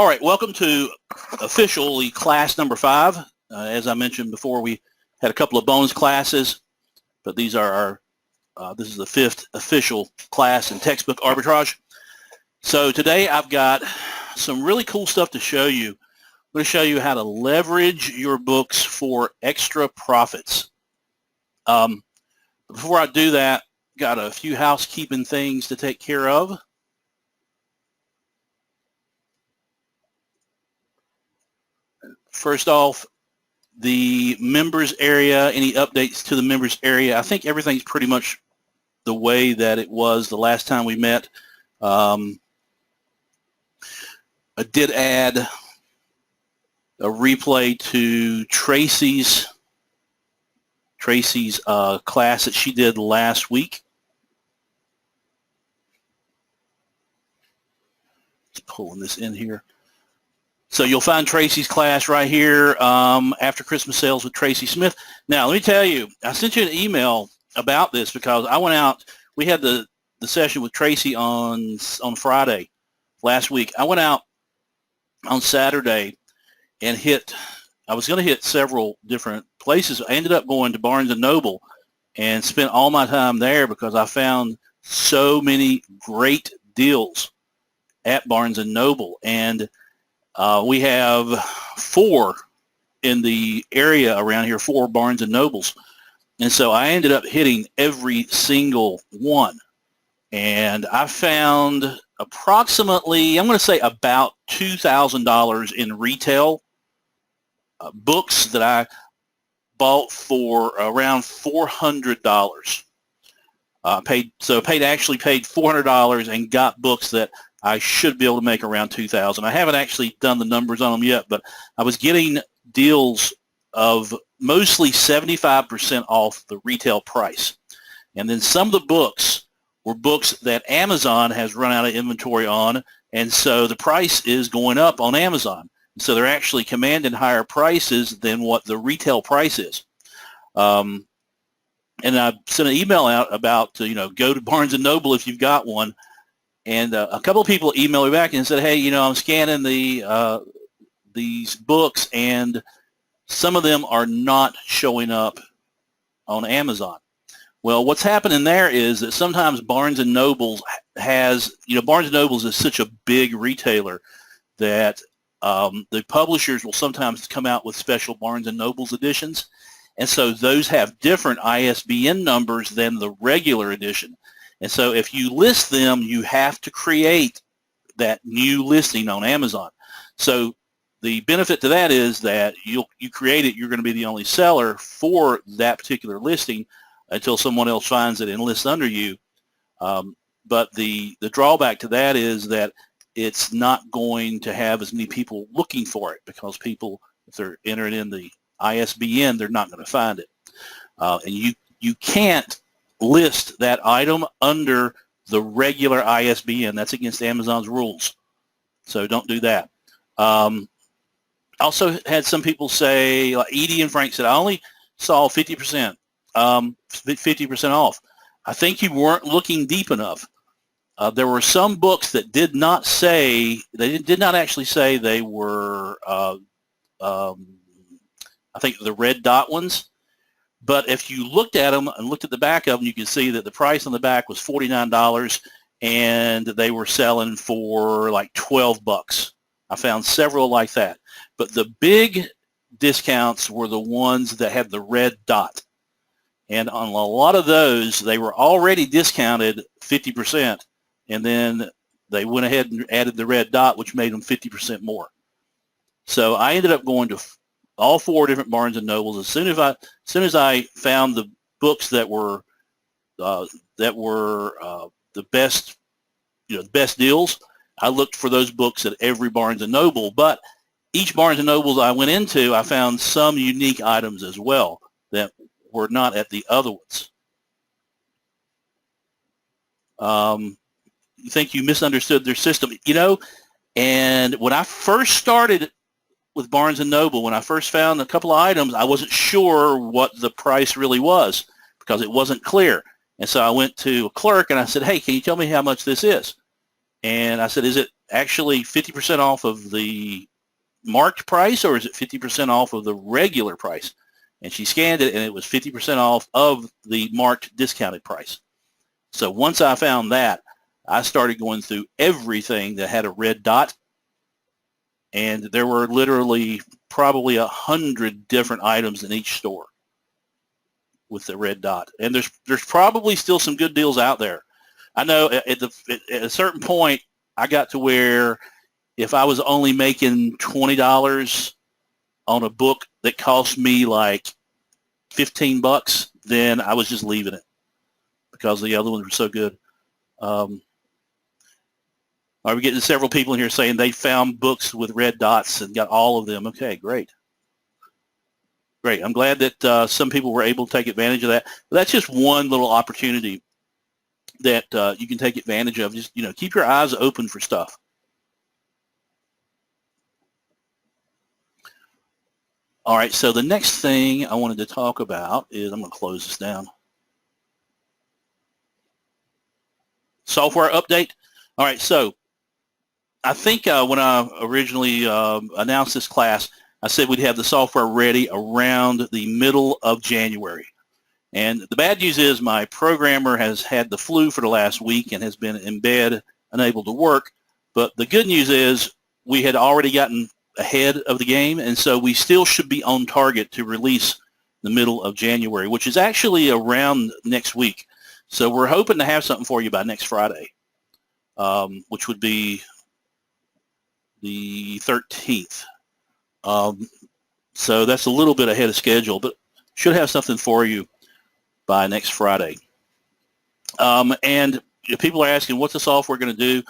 All right, welcome to officially class number 5. As I mentioned before, we had a couple of bonus classes, but these are our, this is the 5th official class in textbook arbitrage. So today I've got some really cool stuff to show you. I'm going to show you how to leverage your books for extra profits. Before I do that, got a few housekeeping things to take care of. First off, the members area, any updates to the members area, I think everything's pretty much the way that it was the last time we met. I did add a replay to Tracy's class that she did last week. Just pulling this in here. So you'll find Tracy's class right here, After Christmas Sales with Tracy Smith. Now, let me tell you, I sent you an email about this because I went out. We had the session with Tracy on Friday last week. I went out on Saturday and I was going to hit several different places. I ended up going to Barnes & Noble and spent all my time there because I found so many great deals at Barnes & Noble. And we have 4 in the area around here, 4 Barnes & Nobles. And so I ended up hitting every single one. And I found approximately, I'm going to say about $2,000 in retail books that I bought for around $400. Actually paid $400 and got books that I should be able to make around $2,000. I haven't actually done the numbers on them yet, but I was getting deals of mostly 75% off the retail price. And then some of the books were books that Amazon has run out of inventory on, and so the price is going up on Amazon. So they're actually commanding higher prices than what the retail price is. And I sent an email out about, go to Barnes & Noble if you've got one. And a couple of people emailed me back and said, hey, I'm scanning these books, and some of them are not showing up on Amazon. Well, what's happening there is that sometimes Barnes & Noble has, Barnes & Noble is such a big retailer that the publishers will sometimes come out with special Barnes & Noble's editions. And so those have different ISBN numbers than the regular edition. And so if you list them, you have to create that new listing on Amazon. So the benefit to that is that you create it, you're going to be the only seller for that particular listing until someone else finds it and lists under you. But the drawback to that is that it's not going to have as many people looking for it because people, if they're entering in the ISBN, they're not going to find it. And you can't list that item under the regular ISBN. That's against Amazon's rules. So don't do that. Also had some people say, like Edie and Frank said, I only saw 50% off. I think you weren't looking deep enough. There were some books that did not actually say they were, I think the red dot ones. But if you looked at them and looked at the back of them, you can see that the price on the back was $49 and they were selling for like $12. I found several like that. But the big discounts were the ones that had the red dot. And on a lot of those, they were already discounted 50%. And then they went ahead and added the red dot, which made them 50% more. So I ended up going to all 4 different Barnes & Nobles. As soon as I found the books that were the best, the best deals, I looked for those books at every Barnes & Noble. But each Barnes & Noble I went into, I found some unique items as well that were not at the other ones. You think you misunderstood their system, and when I first started with Barnes & Noble, when I first found a couple of items, I wasn't sure what the price really was because it wasn't clear. And so I went to a clerk and I said, hey, can you tell me how much this is? And I said, is it actually 50% off of the marked price, or is it 50% off of the regular price? And she scanned it, and it was 50% off of the marked discounted price. So once I found that, I started going through everything that had a red dot, and there were literally probably 100 different items in each store with the red dot. And there's probably still some good deals out there. I know at a certain point, I got to where if I was only making $20 on a book that cost me like $15, then I was just leaving it because the other ones were so good. Are we getting several people in here saying they found books with red dots and got all of them? Okay, great. Great. I'm glad that some people were able to take advantage of that. But that's just one little opportunity that you can take advantage of. Just, keep your eyes open for stuff. All right, so the next thing I wanted to talk about is, I'm going to close this down. Software update. All right, so I think when I originally announced this class, I said we'd have the software ready around the middle of January. And the bad news is my programmer has had the flu for the last week and has been in bed, unable to work. But the good news is we had already gotten ahead of the game, and so we still should be on target to release the middle of January, which is actually around next week. So we're hoping to have something for you by next Friday, which would be the 13th. So that's a little bit ahead of schedule, but should have something for you by next Friday. And if people are asking, what's the software going to do?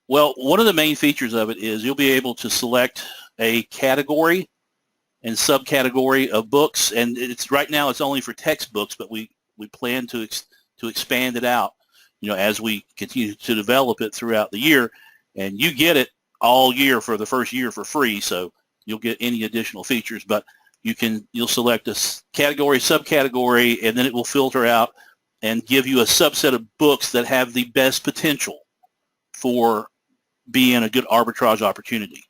Well, one of the main features of it is you'll be able to select a category and subcategory of books, and right now it's only for textbooks, but we plan to expand it out, as we continue to develop it throughout the year. And you get it all year for the first year for free, so you'll get any additional features. But you'll select a category, subcategory, and then it will filter out and give you a subset of books that have the best potential for being a good arbitrage opportunity.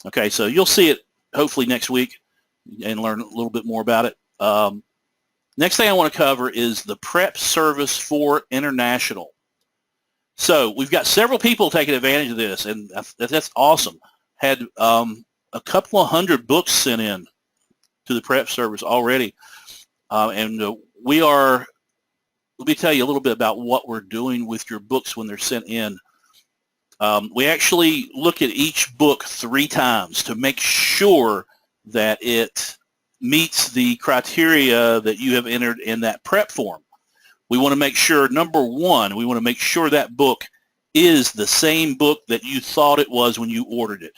Okay, so you'll see it hopefully next week and learn a little bit more about it. Next thing I want to cover is the prep service for international. So we've got several people taking advantage of this, and that's awesome. Had a couple of hundred books sent in to the prep service already, and let me tell you a little bit about what we're doing with your books when they're sent in. We actually look at each book 3 times to make sure that it meets the criteria that you have entered in that prep form. We want to make sure, number one, we want to make sure that book is the same book that you thought it was when you ordered it.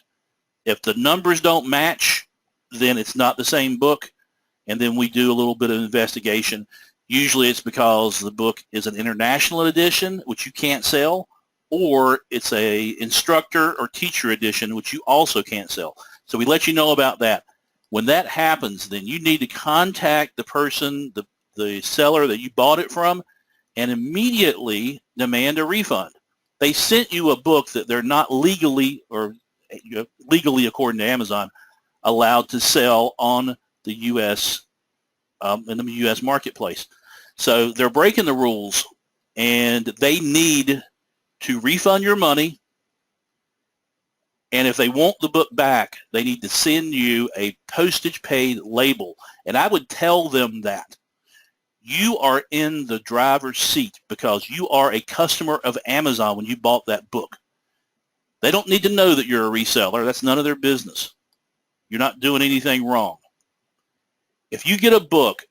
If the numbers don't match, then it's not the same book, and then we do a little bit of investigation. Usually it's because the book is an international edition, which you can't sell, or it's a instructor or teacher edition, which you also can't sell. So we let you know about that. When that happens, then you need to contact the person, the seller that you bought it from, and immediately demand a refund. They sent you a book that they're not legally, or legally according to Amazon, allowed to sell on the U.S. In the U.S. marketplace. So they're breaking the rules, and they need to refund your money, and if they want the book back, they need to send you a postage paid label. And I would tell them that you are in the driver's seat because you are a customer of Amazon when you bought that book. They don't need to know that you're a reseller. That's none of their business. You're not doing anything wrong. If you get a book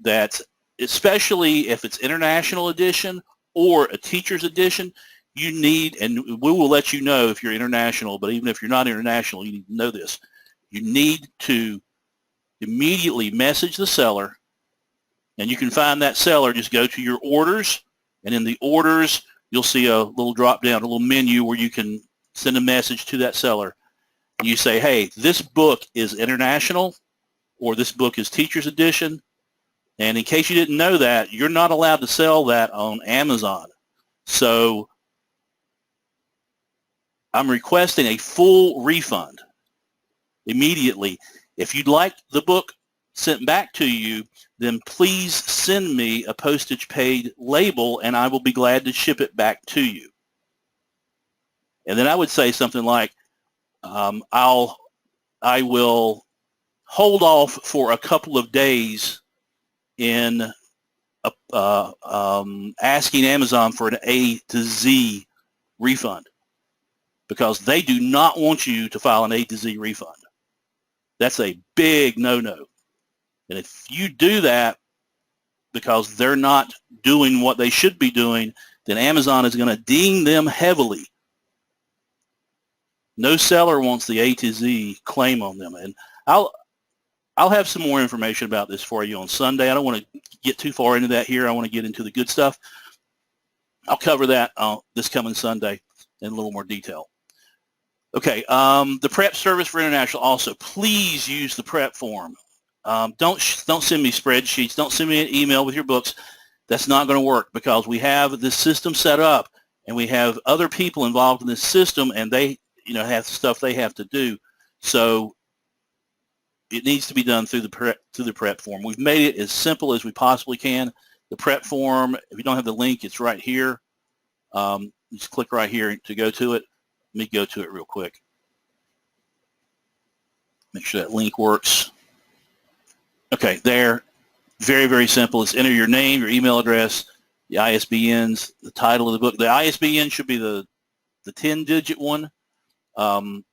that's, especially if it's international edition or a teacher's edition, you need, and we will let you know if you're international, but even if you're not international, you need to know this. You need to immediately message the seller, and you can find that seller. Just go to your orders, and in the orders, you'll see a little drop down, a little menu where you can send a message to that seller. You say, hey, this book is international, or this book is teacher's edition, and in case you didn't know that, you're not allowed to sell that on Amazon. So I'm requesting a full refund immediately. If you'd like the book sent back to you, then please send me a postage paid label and I will be glad to ship it back to you. And then I would say something like, I will hold off for a couple of days in asking Amazon for an A to Z refund, because they do not want you to file an A to Z refund. That's a big no-no. And if you do that because they're not doing what they should be doing, then Amazon is going to ding them heavily. No seller wants the A to Z claim on them. And I'll have some more information about this for you on Sunday. I don't want to get too far into that here. I want to get into the good stuff. I'll cover that this coming Sunday in a little more detail. Okay, the prep service for international also. Please use the prep form. Don't send me spreadsheets. Don't send me an email with your books. That's not going to work, because we have this system set up and we have other people involved in this system, and they have stuff they have to do. So it needs to be done through the prep form. We've made it as simple as we possibly can. The prep form, if you don't have the link, it's right here. Just click right here to go to it. Let me go to it real quick. Make sure that link works. Okay, there. Very, very simple. It's enter your name, your email address, the ISBNs, the title of the book. The ISBN should be the 10-digit one,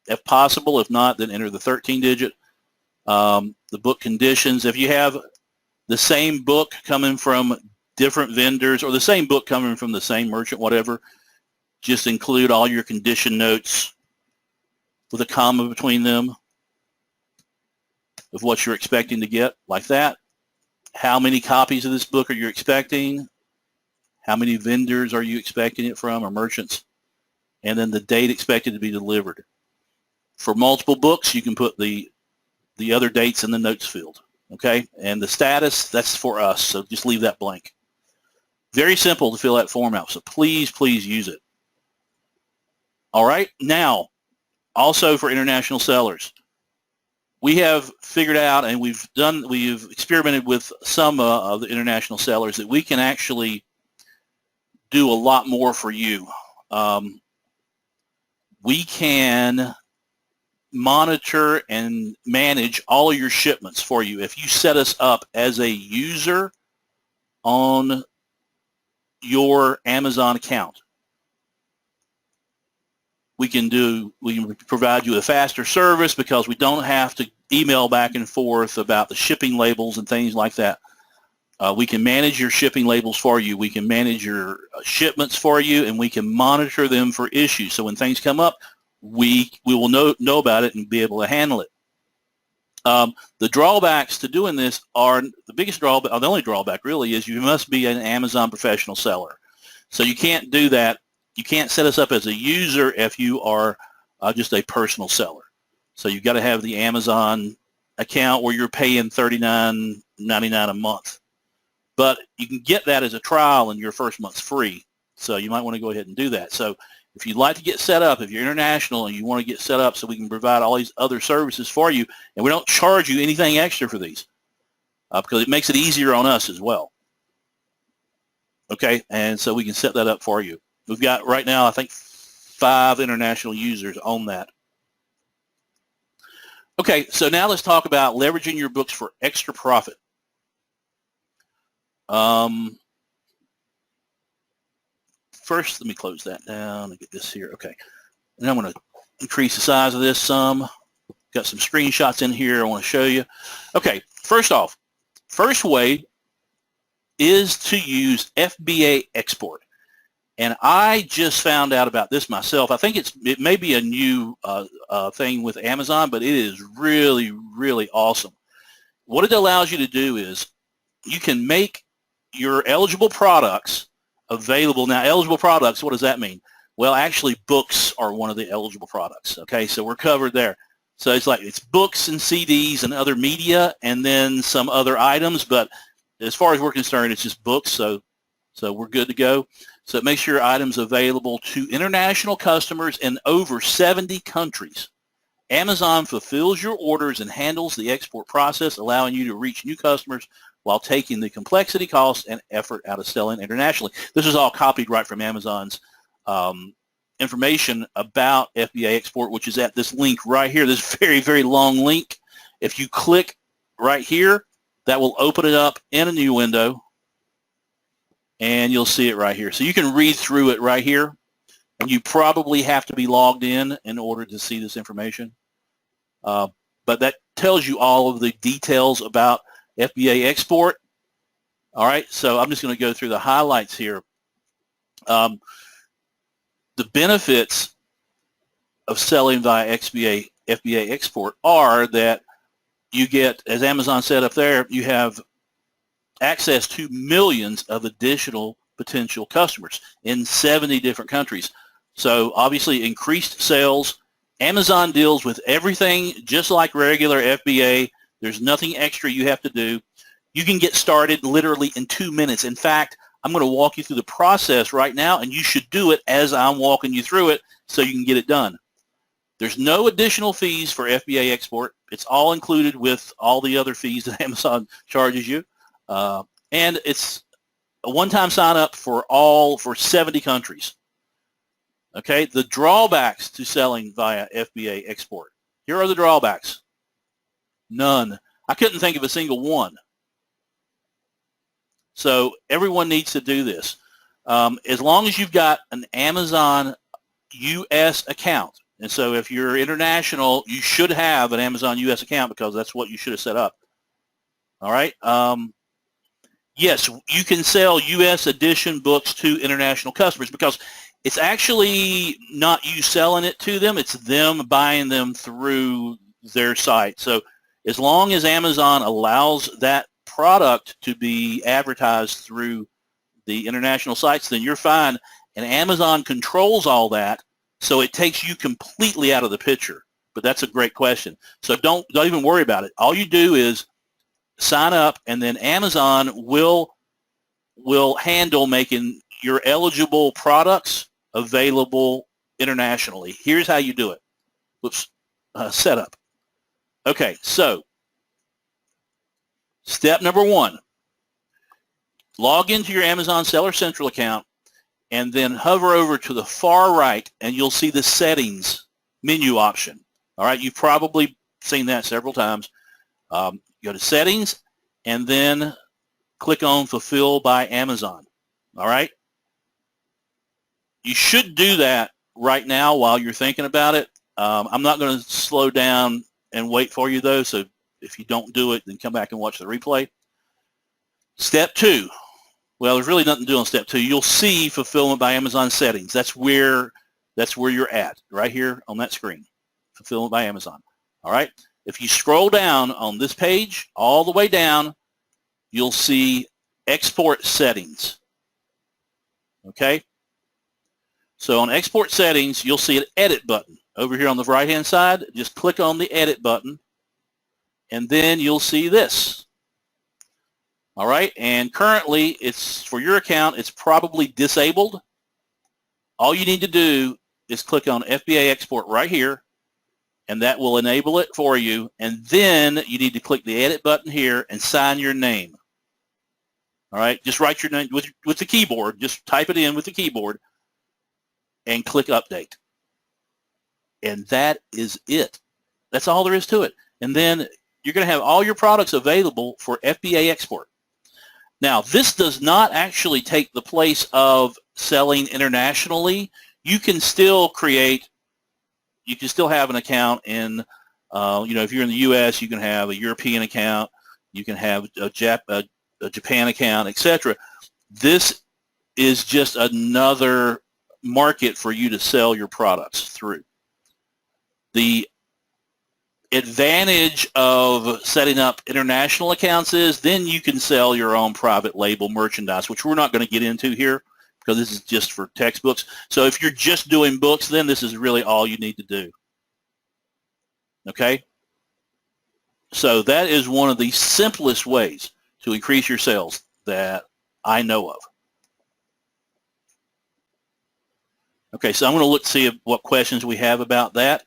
if possible. If not, then enter the 13-digit. The book conditions. If you have the same book coming from different vendors or the same book coming from the same merchant, whatever, just include all your condition notes with a comma between them of what you're expecting to get, like that. How many copies of this book are you expecting? How many vendors are you expecting it from, or merchants? And then the date expected to be delivered. For multiple books, you can put the other dates in the notes field, okay? And the status, that's for us, so just leave that blank. Very simple to fill that form out, so please, please use it. All right, now, also for international sellers, we have figured out, and we've experimented with some of the international sellers, that we can actually do a lot more for you. We can monitor and manage all of your shipments for you. If you set us up as a user on your Amazon account, we can provide you with a faster service, because we don't have to email back and forth about the shipping labels and things like that. We can manage your shipping labels for you. We can manage your shipments for you, and we can monitor them for issues. So when things come up, we will know about it and be able to handle it. The drawbacks to doing this are, the biggest drawback, or the only drawback really, is you must be an Amazon professional seller. So you can't do that. You can't set us up as a user if you are just a personal seller. So you've got to have the Amazon account where you're paying $39.99 a month. But you can get that as a trial, and your first month's free. So you might want to go ahead and do that. So if you'd like to get set up, if you're international and you want to get set up so we can provide all these other services for you, and we don't charge you anything extra for these, because it makes it easier on us as well. Okay, and so we can set that up for you. We've got right now, I think, 5 international users on that. Okay, so now let's talk about leveraging your books for extra profit. First, let me close that down and get this here. Okay, and I'm going to increase the size of this some. Got some screenshots in here I want to show you. Okay, first off, first way is to use FBA export. And I just found out about this myself. I think it may be a new thing with Amazon, but it is really, really awesome. What it allows you to do is you can make your eligible products available. Now, eligible products, what does that mean? Well, actually, books are one of the eligible products. Okay, so we're covered there. So it's books and CDs and other media, and then some other items. But as far as we're concerned, it's just books. So we're good to go. So it makes your items available to international customers in over 70 countries. Amazon fulfills your orders and handles the export process, allowing you to reach new customers while taking the complexity, cost, and effort out of selling internationally. This is all copied right from Amazon's information about FBA export, which is at this link right here, this very, very long link. If you click right here, that will open it up in a new window, and you'll see it right here. So you can read through it right here, and you probably have to be logged in order to see this information. But that tells you all of the details about FBA export. All right, so I'm just going to go through the highlights here. The benefits of selling via FBA export are that you get, as Amazon said up there, you have access to millions of additional potential customers in 70 different countries. So obviously increased sales. Amazon deals with everything just like regular FBA. There's nothing extra you have to do. You can get started literally in 2 minutes. In fact, I'm going to walk you through the process right now, and you should do it as I'm walking you through it so you can get it done. There's no additional fees for FBA export. It's all included with all the other fees that Amazon charges you. And it's a one-time sign-up for 70 countries. Okay, the drawbacks to selling via FBA export. Here are the drawbacks. None. I couldn't think of a single one. So everyone needs to do this. As long as you've got an Amazon US account, and so if you're international, you should have an Amazon US account because that's what you should have set up. All right. Yes, you can sell US edition books to international customers because it's actually not you selling it to them, it's them buying them through their site. So as long as Amazon allows that product to be advertised through the international sites, then you're fine. And Amazon controls all that, so it takes you completely out of the picture. But that's a great question. So don't even worry about it. All you do is sign up, and then Amazon will handle making your eligible products available internationally. Here's how you do it. Whoops, setup. Okay, so step number 1, log into your Amazon Seller Central account and then hover over to the far right and you'll see the settings menu option. All right, you've probably seen that several times. Go to settings and then click on Fulfill by Amazon. All right, you should do that right now while you're thinking about it. I'm not going to slow down and wait for you though, so if you don't do it, then come back and watch the replay. Step 2. Well, there's really nothing to do on step 2. You'll see Fulfillment by Amazon settings. That's where you're at, right here on that screen. Fulfillment by Amazon. All right. If you scroll down on this page, all the way down, you'll see Export Settings. Okay. So on Export Settings, you'll see an Edit button over here on the right-hand side. Just click on the Edit button, and then you'll see this. All right, and currently it's for your account, it's probably disabled. All you need to do is click on FBA export right here, and that will enable it for you. And then you need to click the edit button here and sign your name. All right, just write your name with the keyboard. Just type it in with the keyboard and click update. And that is it. That's all there is to it. And then you're going to have all your products available for FBA export. Now, this does not actually take the place of selling internationally. You can still have an account in, if you're in the U.S., you can have a European account, you can have a Japan account, etc. This is just another market for you to sell your products through. The advantage of setting up international accounts is then you can sell your own private label merchandise, which we're not going to get into here because this is just for textbooks. So if you're just doing books, then this is really all you need to do. Okay? So that is one of the simplest ways to increase your sales that I know of. Okay, so I'm going to look to see what questions we have about that.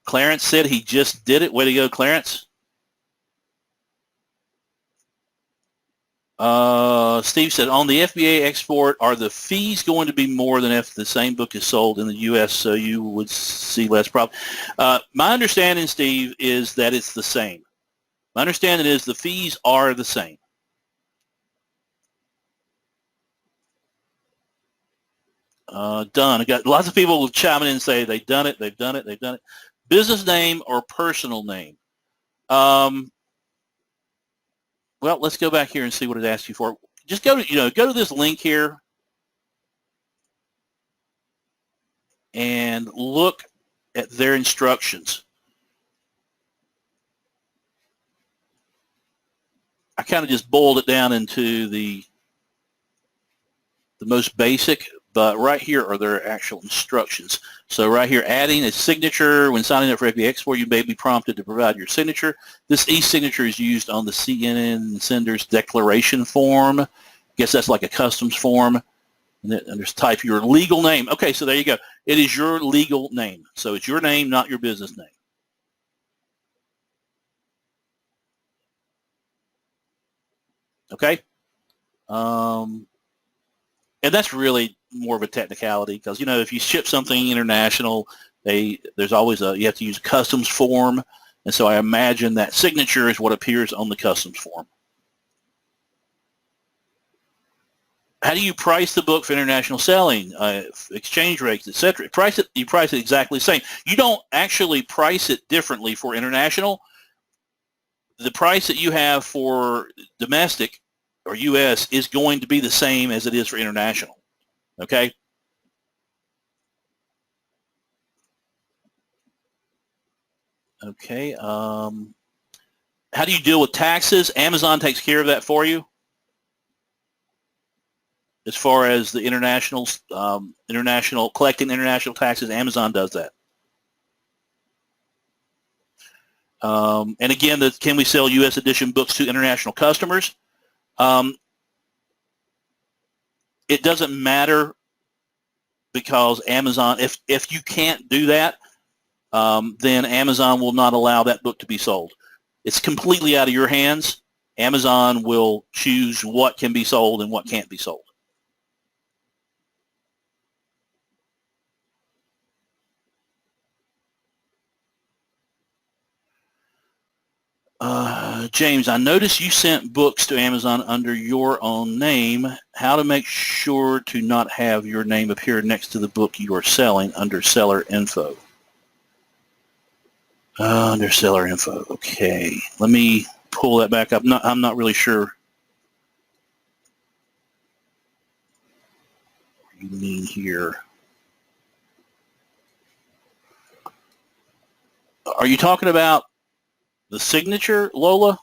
Clarence said he just did it. Way to go, Clarence. Steve said, on the FBA export, are the fees going to be more than if the same book is sold in the U.S., so you would see less problem? My understanding, Steve, is that it's the same. My understanding is the fees are the same. Done. I got lots of people chiming in and say they've done it, they've done it, they've done it. Business name or personal name? Well, let's go back here and see what it asks you for. Just go to, go to this link here and look at their instructions. I kind of just boiled it down into the most basic, but right here are their actual instructions. So right here, adding a signature when signing up for FBA Export, you may be prompted to provide your signature. This e-signature is used on the CNN sender's declaration form. I guess that's like a customs form. And there's type your legal name. Okay, so there you go. It is your legal name. So it's your name, not your business name. Okay? And that's really more of a technicality because, if you ship something international, there's always you have to use a customs form. And so I imagine that signature is what appears on the customs form. How do you price the book for international selling, exchange rates, etc.? You price it exactly the same. You don't actually price it differently for international. The price that you have for domestic or U.S. is going to be the same as it is for international. Okay? Okay. How do you deal with taxes? Amazon takes care of that for you. As far as the collecting international taxes, Amazon does that. And again, can we sell U.S. edition books to international customers? It doesn't matter because Amazon, if you can't do that, then Amazon will not allow that book to be sold. It's completely out of your hands. Amazon will choose what can be sold and what can't be sold. James, I noticed you sent books to Amazon under your own name. How to make sure to not have your name appear next to the book you are selling under seller info? Under seller info. Okay, let me pull that back up. I'm not really sure what you mean here. Are you talking about the signature, Lola?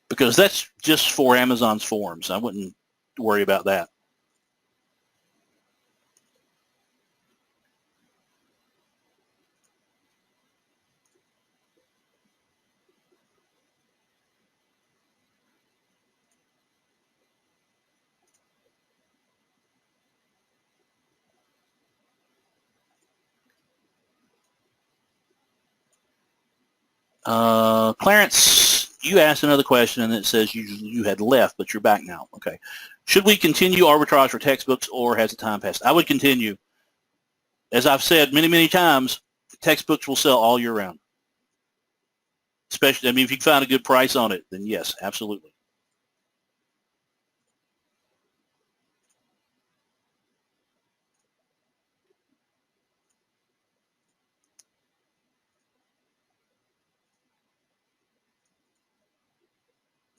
Because that's just for Amazon's forms. I wouldn't worry about that. Clarence, you asked another question and it says you had left, but you're back now. Okay. Should we continue arbitrage for textbooks or has the time passed? I would continue. As I've said many, many times, textbooks will sell all year round. Especially, if you can find a good price on it, then yes, absolutely.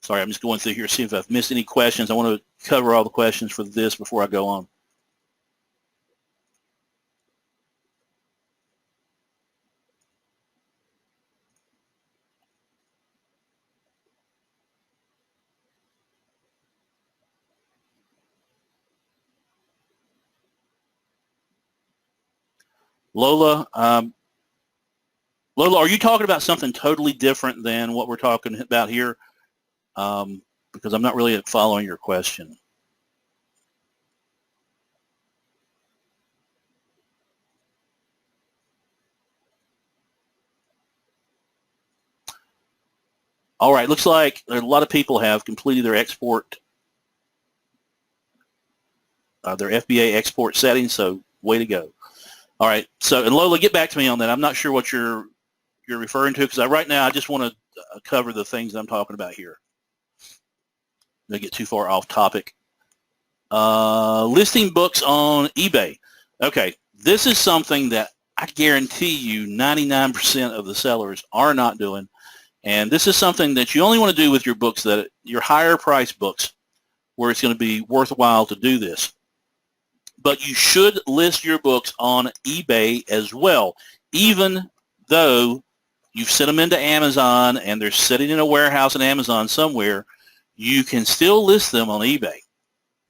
Sorry, I'm just going through here, see if I've missed any questions. I want to cover all the questions for this before I go on. Lola, Lola, are you talking about something totally different than what we're talking about here? Because I'm not really following your question. All right, looks like a lot of people have completed their export, their FBA export settings, so way to go. All right, so, and Lola, get back to me on that. I'm not sure what you're referring to, because right now I just want to cover the things I'm talking about here. Don't get too far off topic. Listing books on eBay. Okay, this is something that I guarantee you 99% of the sellers are not doing. And this is something that you only want to do with your books, that your higher price books, where it's going to be worthwhile to do this. But you should list your books on eBay as well, even though you've sent them into Amazon and they're sitting in a warehouse in Amazon somewhere. You can still list them on eBay.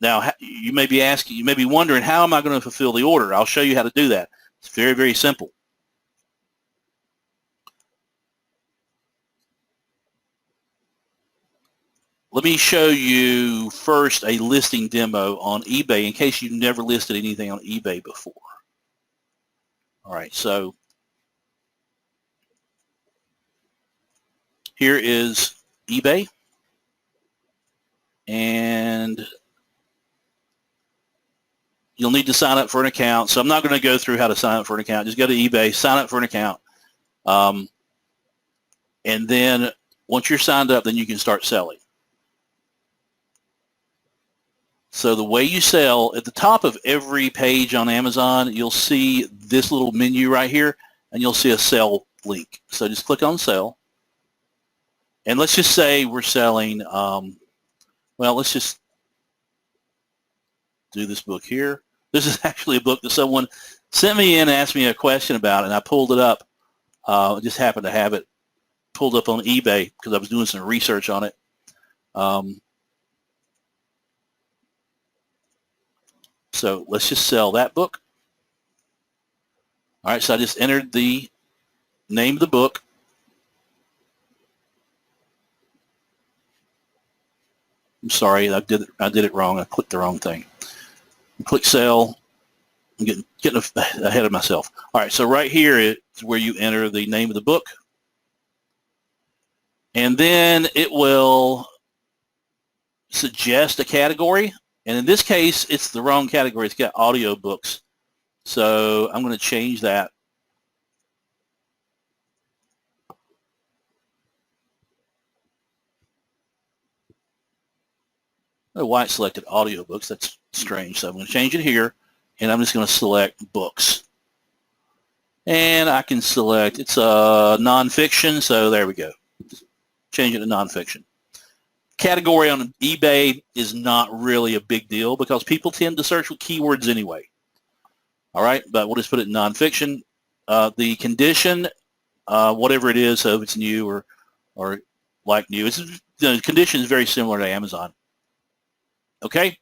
Now, you may be asking, you may be wondering, how am I going to fulfill the order? I'll show you how to do that. It's very, very simple. Let me show you first a listing demo on eBay in case you've never listed anything on eBay before. All right, so here is eBay, and you'll need to sign up for an account. So I'm not going to go through how to sign up for an account. Just go to eBay, sign up for an account, and then once you're signed up, then you can start selling. So the way you sell, at the top of every page on Amazon, you'll see this little menu right here, and you'll see a sell link. So just click on sell. And let's just say we're selling, well, let's just do this book here. This is actually a book that someone sent me in and asked me a question about, and I pulled it up. I just happened to have it pulled up on eBay because I was doing some research on it. So let's just sell that book. All right, so I just entered the name of the book. I'm sorry, I did it wrong. I clicked the wrong thing. Click sell. I'm getting ahead of myself. All right, so right here is where you enter the name of the book. And then it will suggest a category. And in this case, it's the wrong category. It's got audio books. So I'm going to change that. I don't know why it selected audiobooks. That's strange. So I'm going to change it here, and I'm just going to select books. And I can select, it's a nonfiction, so there we go. Change it to nonfiction. Category on eBay is not really a big deal because people tend to search with keywords anyway. All right, but we'll just put it in nonfiction. The condition, whatever it is, so if it's new or like new, the condition is very similar to Amazon. Okay,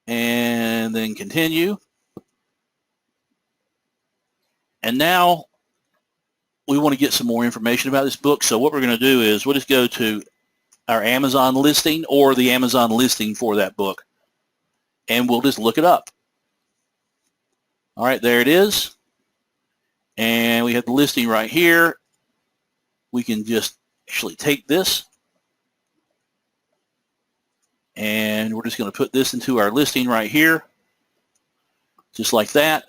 and then continue. And now we want to get some more information about this book. So what we're going to do is we'll just go to our Amazon listing or the Amazon listing for that book, and we'll just look it up. All right, there it is. And we have the listing right here. We can just actually take this, and we're just going to put this into our listing right here, just like that.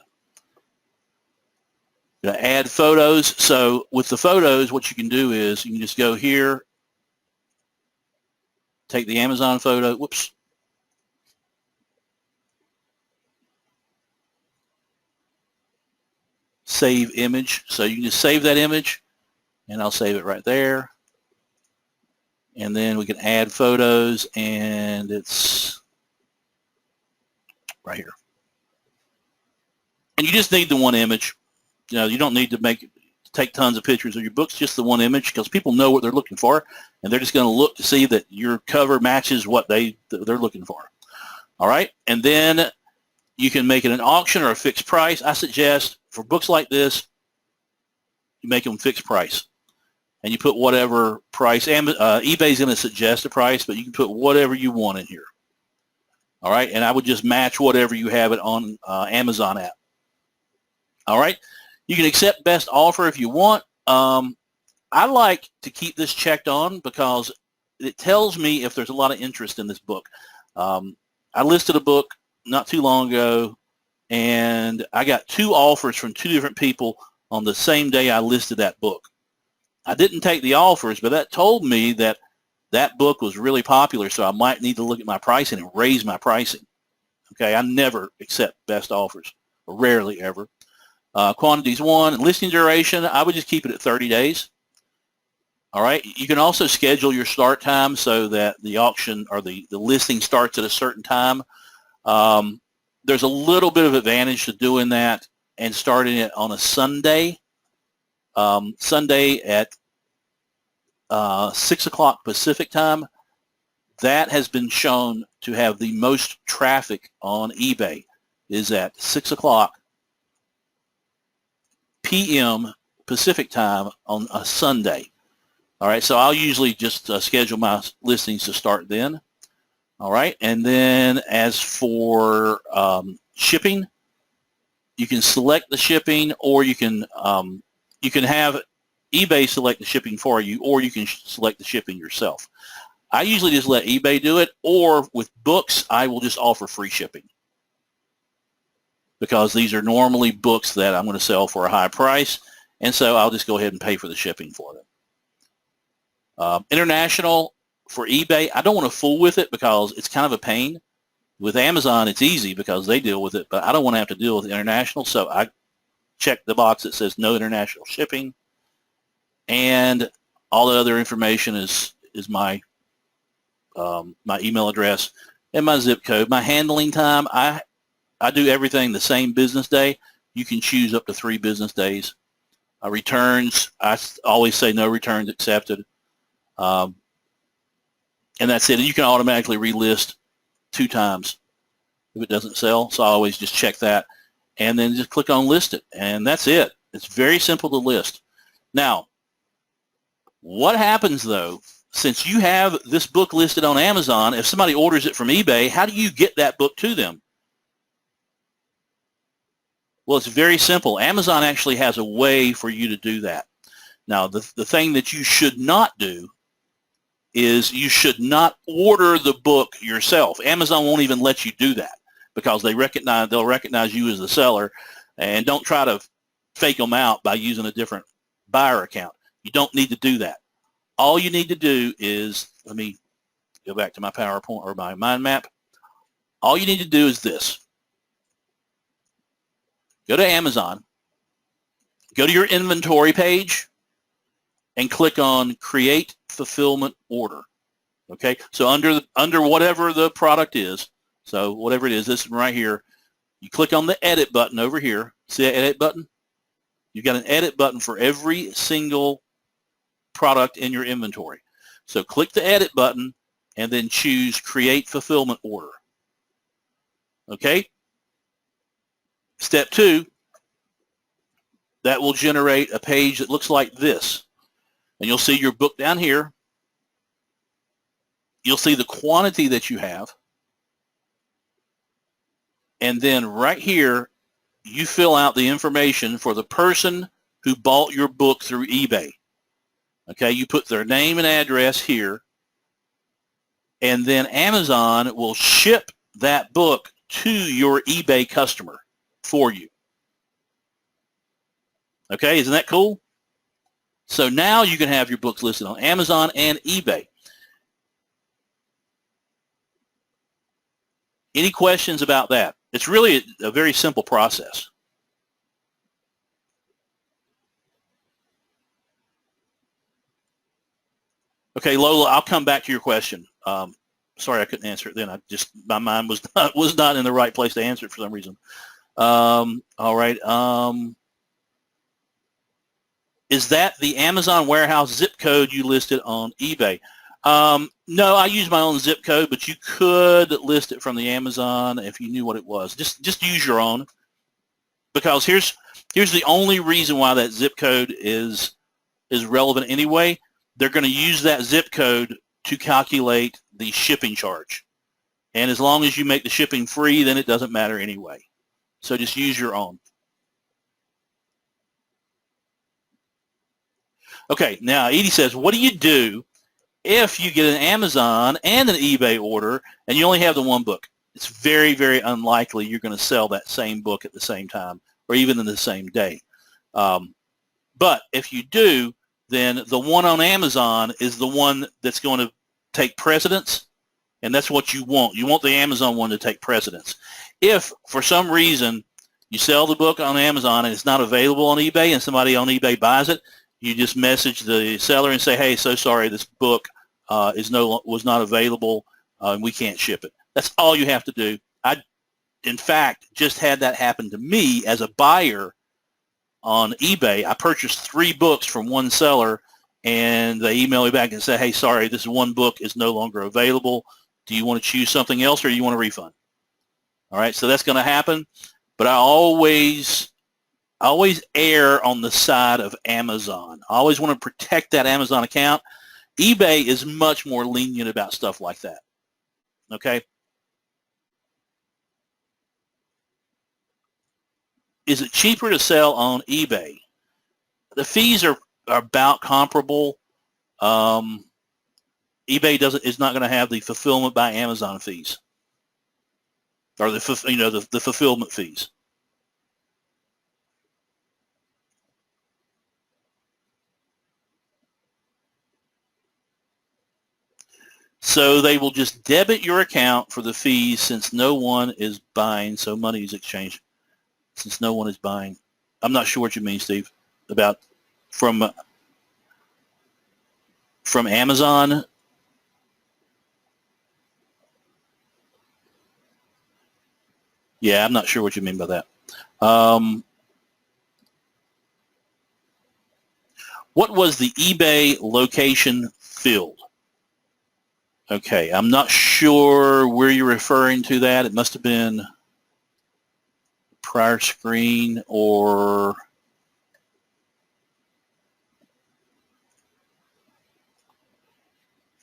Add photos. So with the photos, what you can do is you can just go here, take the Amazon photo, whoops, save image. So you can just save that image, and I'll save it right there. And then we can add photos, and it's right here. And you just need the one image. You know, you don't need to take tons of pictures of your books, just the one image, because people know what they're looking for, and they're just going to look to see that your cover matches what they're looking for. All right, and then you can make it an auction or a fixed price. I suggest for books like this, you make them fixed price. And you put whatever price. eBay's going to suggest a price, but you can put whatever you want in here. All right, and I would just match whatever you have it on Amazon app. All right, you can accept best offer if you want. I like to keep this checked on because it tells me if there's a lot of interest in this book. I listed a book not too long ago, and I got 2 offers from 2 different people on the same day I listed that book. I didn't take the offers, but that told me that that book was really popular, so I might need to look at my pricing and raise my pricing. Okay, I never accept best offers, or rarely ever. Quantities 1, listing duration, I would just keep it at 30 days. All right, you can also schedule your start time so that the auction or the listing starts at a certain time. There's a little bit of advantage to doing that and starting it on a Sunday. Sunday at 6 o'clock Pacific time. That has been shown to have the most traffic on eBay, is at 6 o'clock p.m. Pacific time on a Sunday. All right, so I'll usually just schedule my listings to start then. All right, and then as for shipping, you can select the shipping, or you can have eBay select the shipping for you, or you can select the shipping yourself. I usually just let eBay do it, or with books, I will just offer free shipping because these are normally books that I'm going to sell for a high price, and so I'll just go ahead and pay for the shipping for them. International for eBay, I don't want to fool with it because it's kind of a pain. With Amazon, it's easy because they deal with it, but I don't want to have to deal with international, so I check the box that says no international shipping, and all the other information is my my email address and my zip code. My handling time, I do everything the same business day. You can choose up to 3 business days. Returns, I always say no returns accepted. And that's it. And you can automatically relist 2 times if it doesn't sell. So I always just check that and then just click on list it. And that's it. It's very simple to list. Now, what happens though, since you have this book listed on Amazon, if somebody orders it from eBay, how do you get that book to them? Well, it's very simple. Amazon actually has a way for you to do that. Now, the thing that you should not do is you should not order the book yourself. Amazon won't even let you do that because they'll recognize you as the seller, and don't try to fake them out by using a different buyer account. You don't need to do that. All you need to do is, let me go back to my PowerPoint or my mind map. All you need to do is this. Go to Amazon, go to your inventory page, and click on Create Fulfillment Order. Okay, so under whatever the product is, so whatever it is, this one right here, you click on the Edit button over here. See that Edit button? You've got an Edit button for every single product in your inventory. So click the Edit button and then choose Create Fulfillment Order. Okay? Step 2, that will generate a page that looks like this. And you'll see your book down here. You'll see the quantity that you have. And then right here, you fill out the information for the person who bought your book through eBay. Okay, you put their name and address here. And then Amazon will ship that book to your eBay customer for you. Okay, isn't that cool? So now you can have your books listed on Amazon and eBay. Any questions about that? It's really a very simple process. Okay, Lola, I'll come back to your question. Sorry I couldn't answer it then. My mind was not in the right place to answer it for some reason. All right. Is that the Amazon warehouse zip code you listed on eBay? No, I use my own zip code, but you could list it from the Amazon if you knew what it was. Just use your own, because here's Here's the only reason why that zip code is relevant anyway. They're going to use that zip code to calculate the shipping charge. And as long as you make the shipping free, then it doesn't matter anyway. So just use your own. Okay, now Edie says, what do you do if you get an Amazon and an eBay order and you only have the one book? It's very, very unlikely you're going to sell that same book at the same time or even in the same day. But if you do, then the one on Amazon is the one that's going to take precedence, and that's what you want. You want the Amazon one to take precedence. If, for some reason, you sell the book on Amazon and it's not available on eBay and somebody on eBay buys it, you just message the seller and say, hey, so sorry, this book was not available and we can't ship it. That's all you have to do. I, in fact, just had that happen to me as a buyer on eBay. I purchased 3 books from one seller, and they emailed me back and said, hey, sorry, this one book is no longer available. Do you want to choose something else or do you want a refund? All right, so that's going to happen, but I always err on the side of Amazon. I always want to protect that Amazon account. eBay is much more lenient about stuff like that, okay? Is it cheaper to sell on eBay? The fees are about comparable. eBay is not going to have the fulfillment by Amazon fees, or the fulfillment fees. So they will just debit your account for the fees since no one is buying. So money is exchanged since no one is buying. I'm not sure what you mean, Steve, about from Amazon. Yeah, I'm not sure what you mean by that. What was the eBay location field? Okay, I'm not sure where you're referring to that. It must have been prior screen or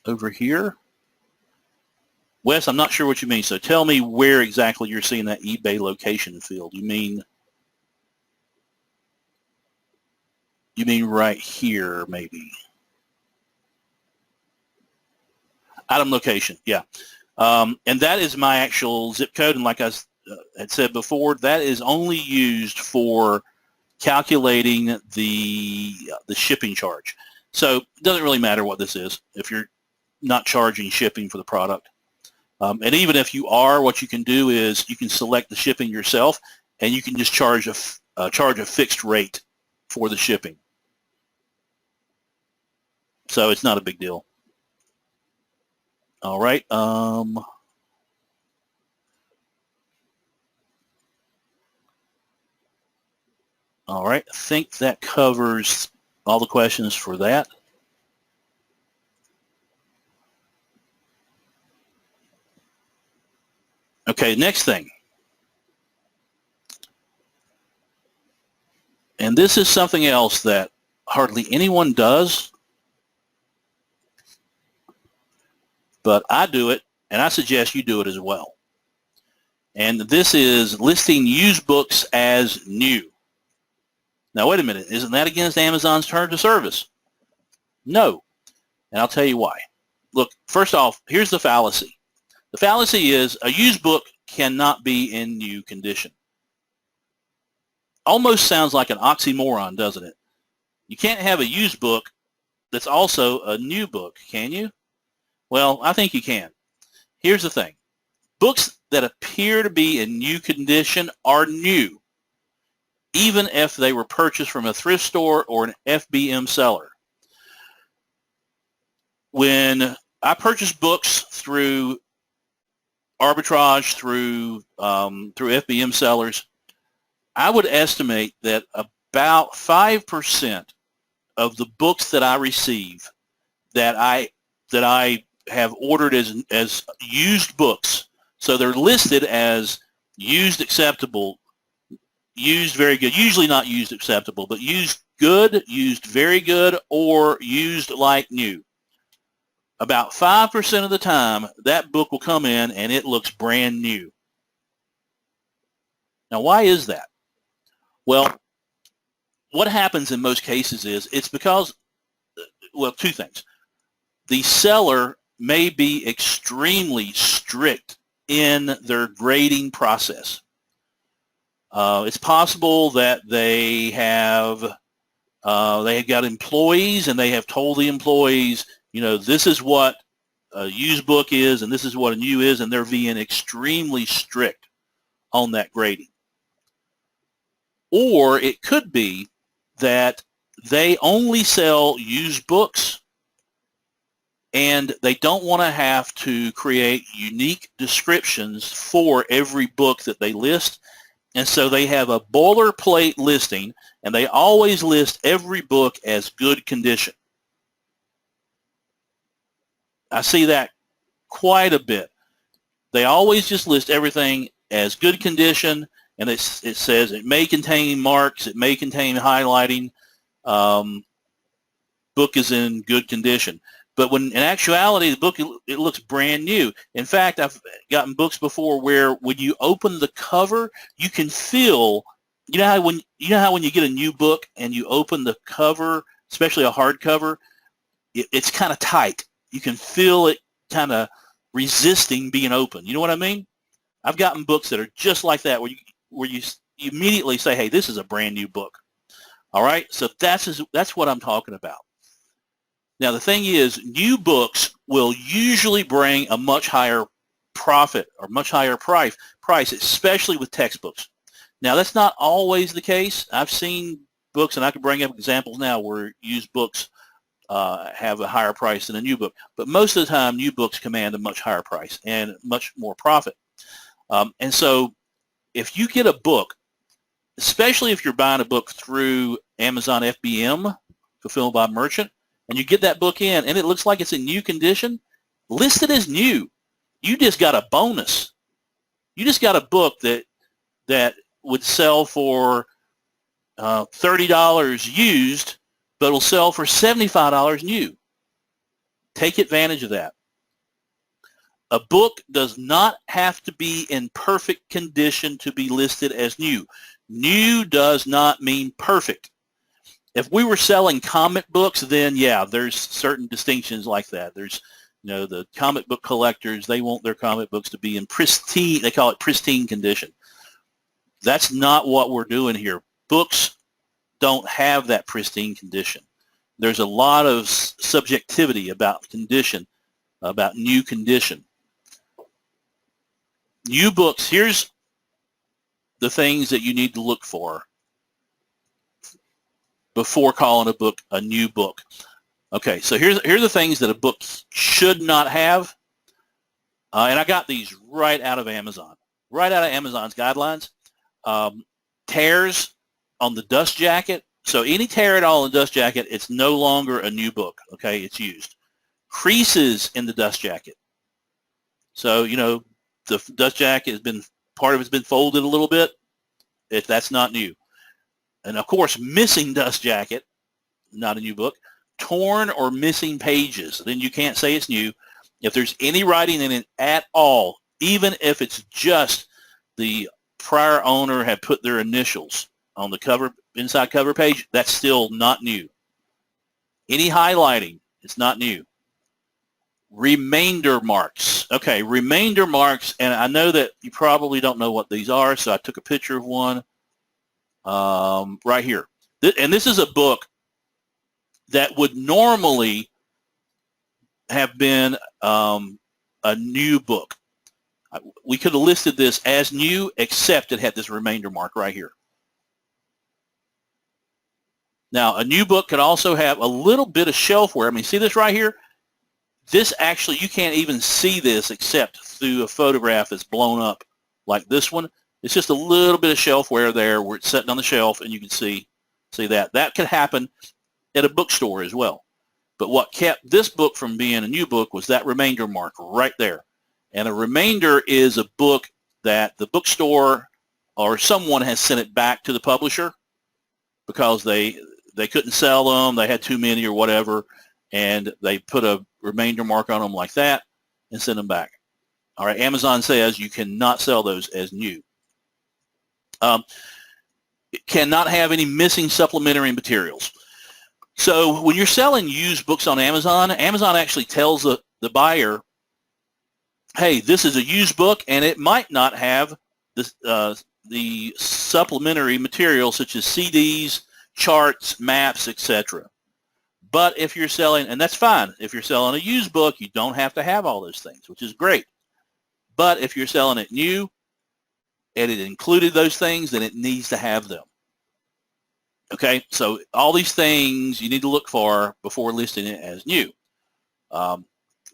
over here. Wes, I'm not sure what you mean. So tell me where exactly you're seeing that eBay location field. You mean right here, maybe? Item location, yeah. And that is my actual zip code. And like I had said before, that is only used for calculating the shipping charge. So it doesn't really matter what this is if you're not charging shipping for the product. And even if you are, what you can do is you can select the shipping yourself, and you can just charge a fixed rate for the shipping. So it's not a big deal. All right. All right. I think that covers all the questions for that. Okay, next thing. And this is something else that hardly anyone does, but I do it, and I suggest you do it as well. And this is listing used books as new. Now, wait a minute. Isn't that against Amazon's terms of service? No. And I'll tell you why. Look, first off, here's the fallacy. The fallacy is a used book cannot be in new condition. Almost sounds like an oxymoron, doesn't it? You can't have a used book that's also a new book, can you? Well, I think you can. Here's the thing. Books that appear to be in new condition are new, even if they were purchased from a thrift store or an FBM seller. When I purchase books through arbitrage, through FBM sellers, I would estimate that about 5% of the books that I receive that I have ordered as used books, so they're listed as used acceptable, used very good, usually not used acceptable, but used good, used very good, or used like new. About 5% of the time, that book will come in and it looks brand new. Now, why is that? Well, what happens in most cases is it's because, well, two things. The seller may be extremely strict in their grading process. It's possible that they have got employees and they have told the employees, you know, this is what a used book is and this is what a new is, and they're being extremely strict on that grading. Or it could be that they only sell used books and they don't want to have to create unique descriptions for every book that they list. And so they have a boilerplate listing, and they always list every book as good condition. I see that quite a bit. They always just list everything as good condition, and it says it may contain marks, it may contain highlighting, book is in good condition. But when in actuality, the book, it looks brand new. In fact, I've gotten books before where when you open the cover, you can feel, you know how when you get a new book and you open the cover, especially a hardcover, it's kind of tight. You can feel it kind of resisting being open. You know what I mean? I've gotten books that are just like that, where you immediately say, hey, this is a brand new book. All right, so that's what I'm talking about. Now, the thing is, new books will usually bring a much higher profit or much higher price, especially with textbooks. Now, that's not always the case. I've seen books, and I can bring up examples now where used books have a higher price than a new book. But most of the time, new books command a much higher price and much more profit. And so if you get a book, especially if you're buying a book through Amazon FBM, Fulfilled by Merchant, and you get that book in and it looks like it's in new condition, list it as new. You just got a bonus. You just got a book that would sell for $30 used, but will sell for $75 new. Take advantage of that. A book does not have to be in perfect condition to be listed as new. New does not mean perfect. If we were selling comic books, then yeah, there's certain distinctions like that. There's, you know, the comic book collectors, they want their comic books to be in pristine, they call it pristine condition. That's not what we're doing here. Books don't have that pristine condition. There's a lot of subjectivity about condition, about new condition. New books, here's the things that you need to look for before calling a book a new book. Okay, so here are the things that a book should not have. And I got these right out of Amazon, right out of Amazon's guidelines. Tears on the dust jacket. So any tear at all in the dust jacket, it's no longer a new book, okay? It's used. Creases in the dust jacket. So, you know, the dust jacket has been, part of it's been folded a little bit. That's not new. And of course, missing dust jacket, not a new book. Torn or missing pages, then you can't say it's new. If there's any writing in it at all, even if it's just the prior owner had put their initials on the cover, inside cover page, that's still not new. Any highlighting, it's not new. Remainder marks. Okay, remainder marks, and I know that you probably don't know what these are, so I took a picture of one right here. And this is a book that would normally have been a new book. We could have listed this as new, except it had this remainder mark right here. Now, a new book could also have a little bit of shelfware. I mean, see this right here? This actually, you can't even see this except through a photograph that's blown up like this one. It's just a little bit of shelfware there where it's sitting on the shelf, and you can see that. That could happen at a bookstore as well. But what kept this book from being a new book was that remainder mark right there. And a remainder is a book that the bookstore or someone has sent it back to the publisher because they couldn't sell them, they had too many or whatever, and they put a remainder mark on them like that and send them back. All right, Amazon says you cannot sell those as new. It cannot have any missing supplementary materials. So when you're selling used books on Amazon, Amazon actually tells the buyer, hey, this is a used book and it might not have this, the supplementary material such as CDs, charts, maps, etc. But if you're selling, and that's fine, if you're selling a used book, you don't have to have all those things, which is great. But if you're selling it new and it included those things, then it needs to have them. Okay, so all these things you need to look for before listing it as new.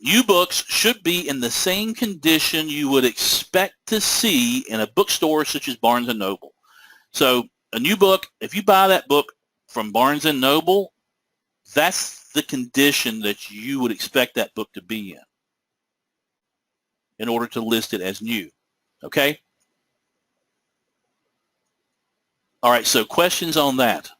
New books should be in the same condition you would expect to see in a bookstore such as Barnes & Noble. So a new book, if you buy that book from Barnes & Noble, that's the condition that you would expect that book to be in order to list it as new. Okay? All right, so questions on that?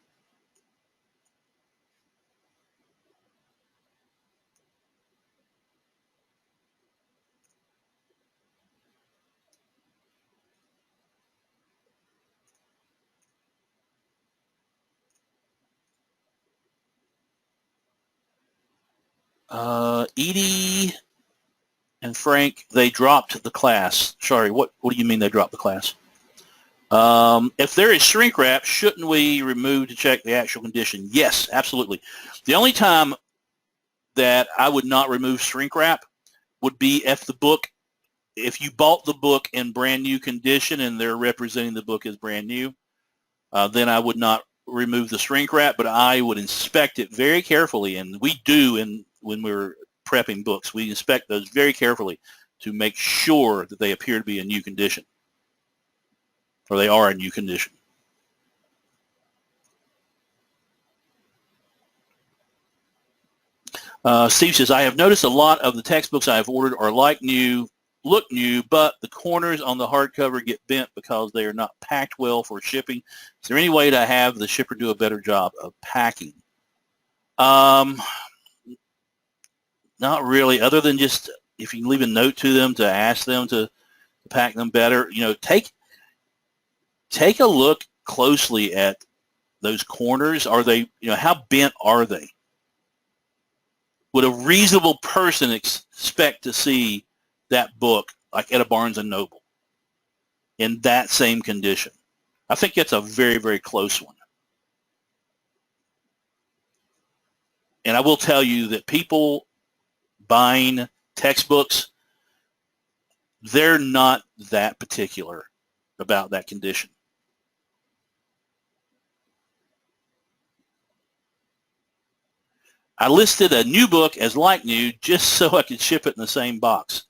Edie and Frank, they dropped the class. Sorry, what do you mean they dropped the class? If there is shrink wrap, shouldn't we remove to check the actual condition? Yes, absolutely. The only time that I would not remove shrink wrap would be if you bought the book in brand new condition and they're representing the book as brand new, then I would not remove the shrink wrap, but I would inspect it very carefully, and we do when we're prepping books. We inspect those very carefully to make sure that they appear to be in new condition, or they are in new condition. Steve says, I have noticed a lot of the textbooks I have ordered are like new, look new, but the corners on the hardcover get bent because they are not packed well for shipping. Is there any way to have the shipper do a better job of packing? Not really, other than just if you can leave a note to them to ask them to pack them better. You know, take a look closely at those corners. Are they, how bent are they? Would a reasonable person expect to see that book like at a Barnes & Noble in that same condition? I think that's a very, very close one. And I will tell you that people buying textbooks, they're not that particular about that condition. I listed a new book as like new just so I could ship it in the same box.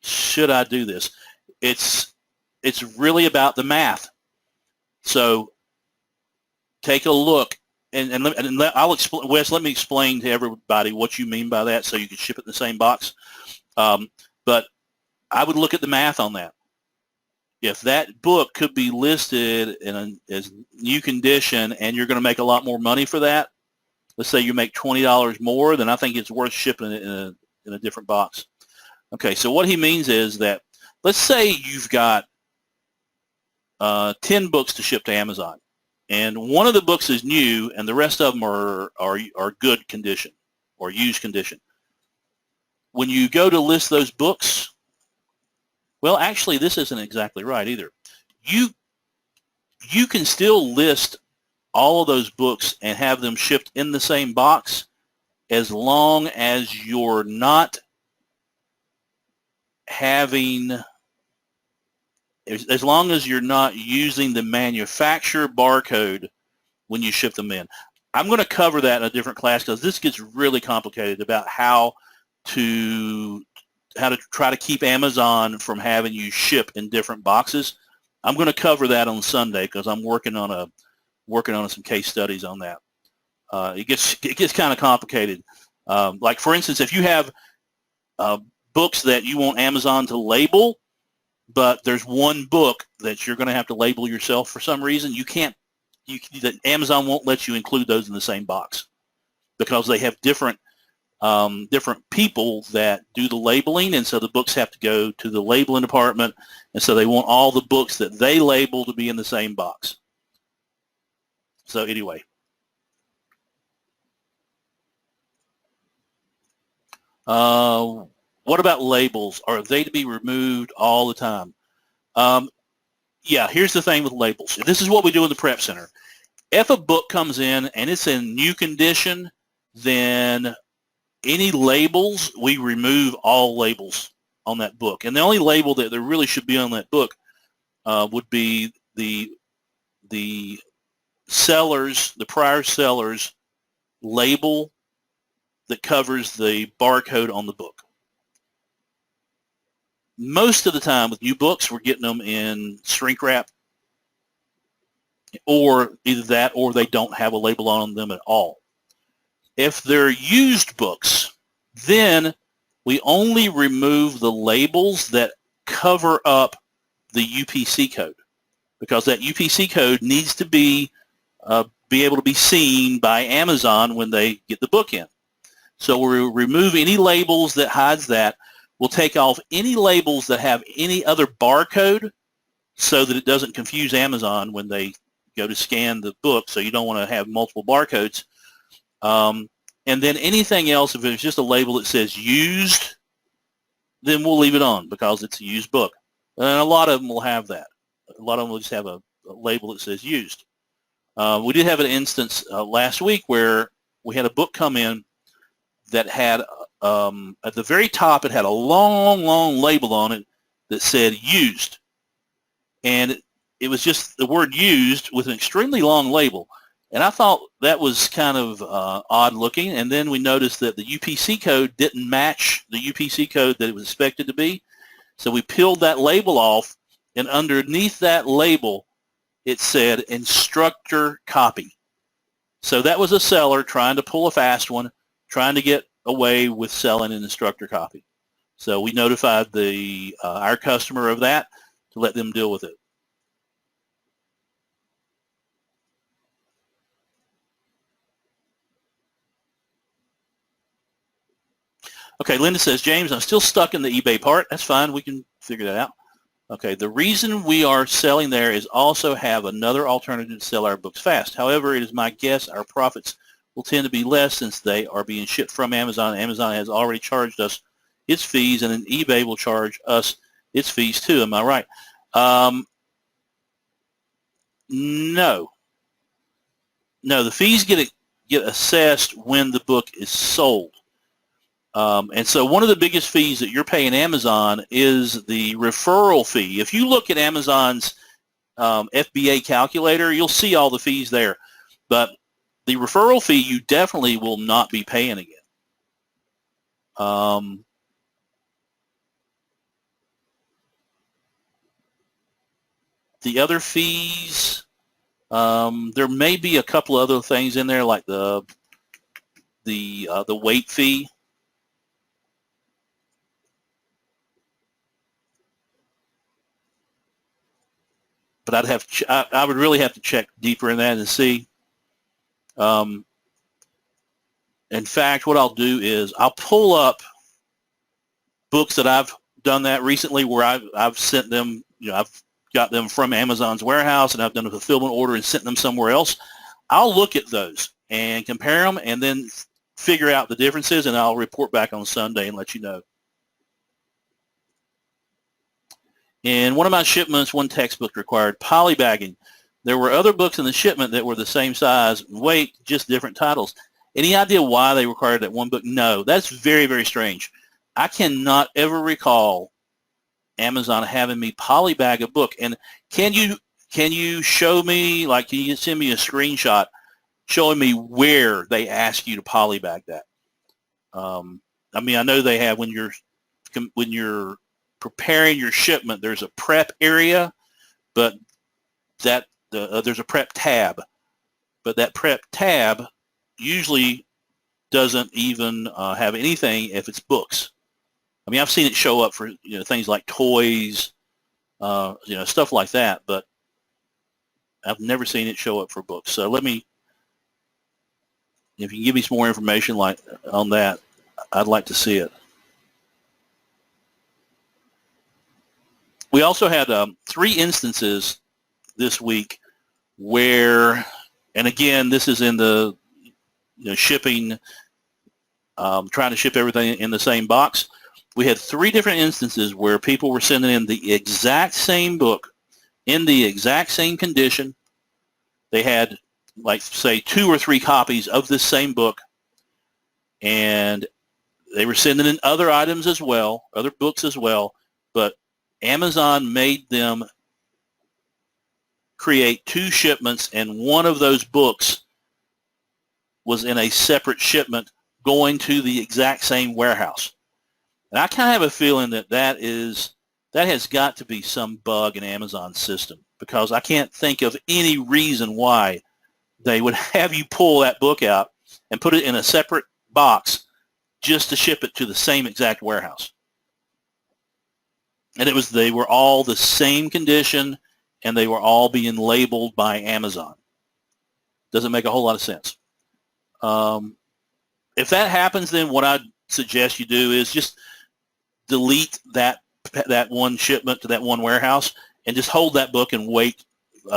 Should I do this? It's really about the math. So take a look, and I'll explain. Wes, let me explain to everybody what you mean by that, so you can ship it in the same box. But I would look at the math on that. If that book could be listed as new condition, and you're going to make a lot more money for that, let's say you make $20 more, then I think it's worth shipping it in a different box. Okay, so what he means is that, let's say you've got 10 books to ship to Amazon, and one of the books is new, and the rest of them are good condition or used condition. When you go to list those books, well, actually, this isn't exactly right either. You can still list all of those books and have them shipped in the same box as long as you're not having, as long as you're not using the manufacturer barcode when you ship them in. I'm going to cover that in a different class because this gets really complicated about how to try to keep Amazon from having you ship in different boxes. I'm going to cover that on Sunday because I'm working on some case studies on that. It gets kind of complicated. Like for instance, if you have books that you want Amazon to label, but there's one book that you're going to have to label yourself for some reason. You can't. That Amazon won't let you include those in the same box because they have different people that do the labeling, and so the books have to go to the labeling department, and so they want all the books that they label to be in the same box. So anyway. What about labels? Are they to be removed all the time? Yeah, here's the thing with labels. This is what we do in the Prep Center. If a book comes in and it's in new condition, then any labels, we remove all labels on that book. And the only label that there really should be on that book would be the seller's, the prior seller's label that covers the barcode on the book. Most of the time with new books, we're getting them in shrink wrap, or either that or they don't have a label on them at all. If they're used books, then we only remove the labels that cover up the UPC code, because that UPC code needs to be able to be seen by Amazon when they get the book in. So we'll remove any labels that hides that. We'll take off any labels that have any other barcode so that it doesn't confuse Amazon when they go to scan the book, so you don't want to have multiple barcodes. And then anything else, if it's just a label that says used, then we'll leave it on because it's a used book. And a lot of them will have that. A lot of them will just have a label that says used. We did have an instance last week where we had a book come in that had, at the very top, it had a long, long label on it that said used. And it was just the word used with an extremely long label. And I thought that was kind of odd looking. And then we noticed that the UPC code didn't match the UPC code that it was expected to be. So we peeled that label off, and underneath that label, it said instructor copy. So that was a seller trying to pull a fast one, trying to get away with selling an instructor copy. So we notified our customer of that to let them deal with it. Okay, Linda says, James, I'm still stuck in the eBay part. That's fine. We can figure that out. Okay, the reason we are selling there is also have another alternative to sell our books fast. However, it is my guess our profits will tend to be less since they are being shipped from Amazon. Amazon has already charged us its fees, and then eBay will charge us its fees too. Am I right? No. No, the fees get assessed when the book is sold. And so one of the biggest fees that you're paying Amazon is the referral fee. If you look at Amazon's FBA calculator, you'll see all the fees there. But the referral fee you definitely will not be paying again. The other fees, there may be a couple other things in there like the weight fee. But I would really have to check deeper in that and see. In fact, what I'll do is I'll pull up books that I've done that recently where I've sent them, I've got them from Amazon's warehouse and I've done a fulfillment order and sent them somewhere else. I'll look at those and compare them and then figure out the differences, and I'll report back on Sunday and let you know. In one of my shipments, one textbook required polybagging. There were other books in the shipment that were the same size and weight, just different titles. Any idea why they required that one book? No, that's very, very strange. I cannot ever recall Amazon having me polybag a book. And can you show me, like, can you send me a screenshot showing me where they ask you to polybag that? I mean, I know they have when you're preparing your shipment, there's a prep area, but there's a prep tab, but that prep tab usually doesn't even have anything if it's books. I mean, I've seen it show up for things like toys you know, stuff like that. But I've never seen it show up for books. So let me, if you can give me some more information like on that, I'd like to see it. We also had 3 instances this week where, and again, this is in the shipping, trying to ship everything in the same box. We had 3 different instances where people were sending in the exact same book in the exact same condition. They had, like, say, 2 or 3 copies of this same book, and they were sending in other items as well, other books as well, but Amazon made them create 2 shipments, and one of those books was in a separate shipment going to the exact same warehouse. And I kind of have a feeling that that has got to be some bug in Amazon's system, because I can't think of any reason why they would have you pull that book out and put it in a separate box just to ship it to the same exact warehouse. And they were all the same condition, and they were all being labeled by Amazon. Doesn't make a whole lot of sense. If that happens, then what I'd suggest you do is just delete that one shipment to that one warehouse and just hold that book and wait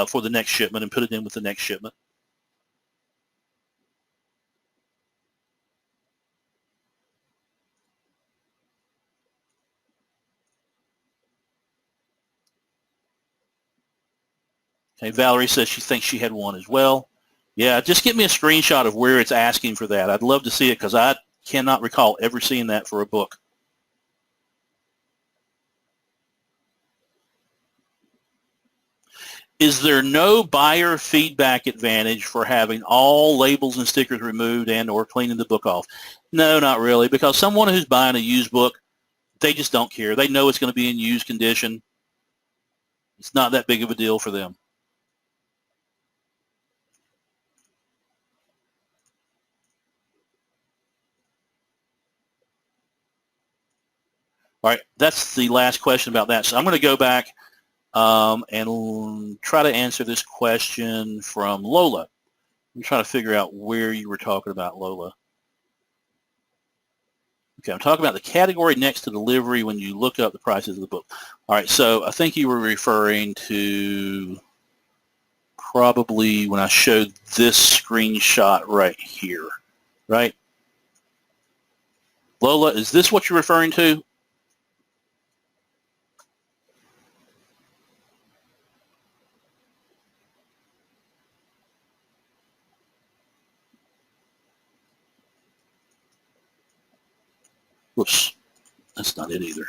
for the next shipment and put it in with the next shipment. Okay, Valerie says she thinks she had one as well. Yeah, just get me a screenshot of where it's asking for that. I'd love to see it, because I cannot recall ever seeing that for a book. Is there no buyer feedback advantage for having all labels and stickers removed and or cleaning the book off? No, not really, because someone who's buying a used book, they just don't care. They know it's going to be in used condition. It's not that big of a deal for them. All right, that's the last question about that. So I'm going to go back and try to answer this question from Lola. I'm trying to figure out where you were talking about, Lola. Okay, I'm talking about the category next to delivery when you look up the prices of the book. All right, so I think you were referring to probably when I showed this screenshot right here, right? Lola, is this what you're referring to? Whoops, that's not it either.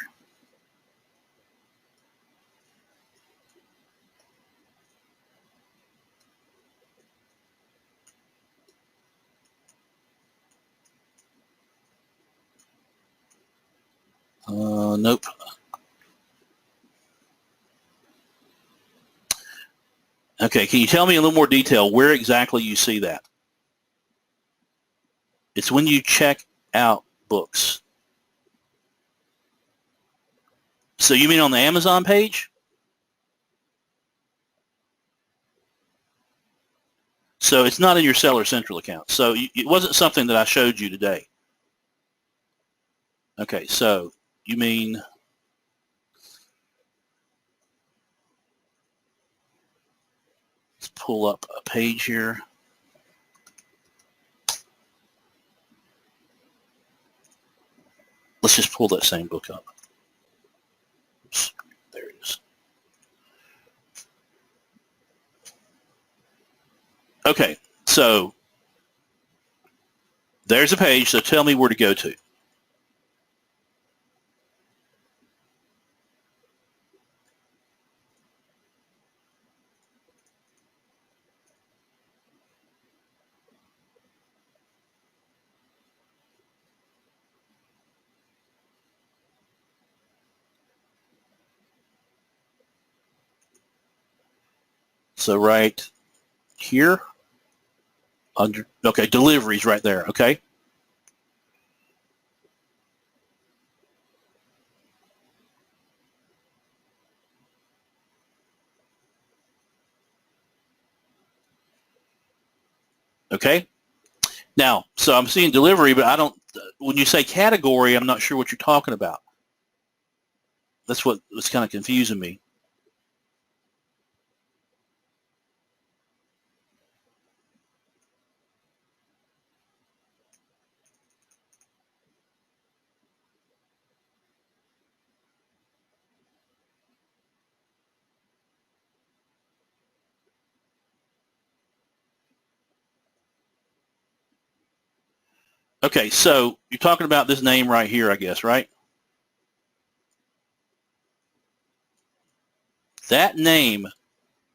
Nope. Okay, can you tell me a little more detail where exactly you see that? It's when you check out books. So you mean on the Amazon page? So it's not in your Seller Central account. So it wasn't something that I showed you today. Okay, so you mean let's pull up a page here. Let's just pull that same book up. Oops, there it is. Okay, so there's a page, so tell me where to go to. So right here, under, okay, deliveries right there, okay? Okay. Now, so I'm seeing delivery, but I don't. When you say category, I'm not sure what you're talking about. That's what was kind of confusing me. Okay, so you're talking about this name right here, I guess, right? That name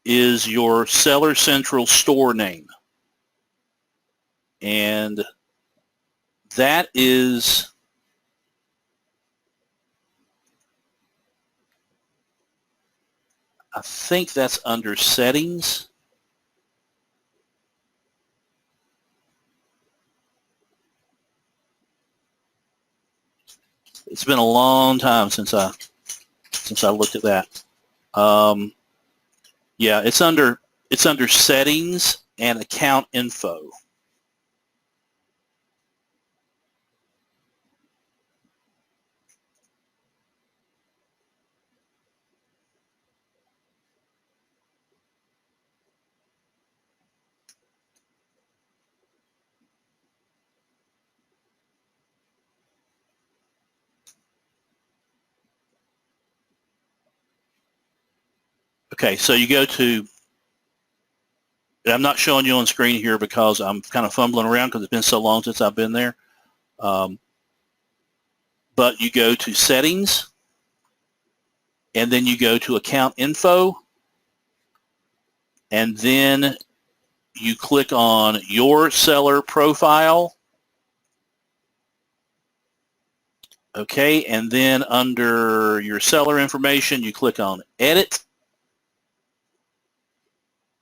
is your Seller Central store name. And that is, I think that's under settings. It's been a long time since I looked at that. Yeah, it's under settings and account info. Okay, so you go to, I'm not showing you on screen here because I'm kind of fumbling around because it's been so long since I've been there. But you go to settings, and then you go to account info, and then you click on your seller profile. Okay, and then under your seller information, you click on edit.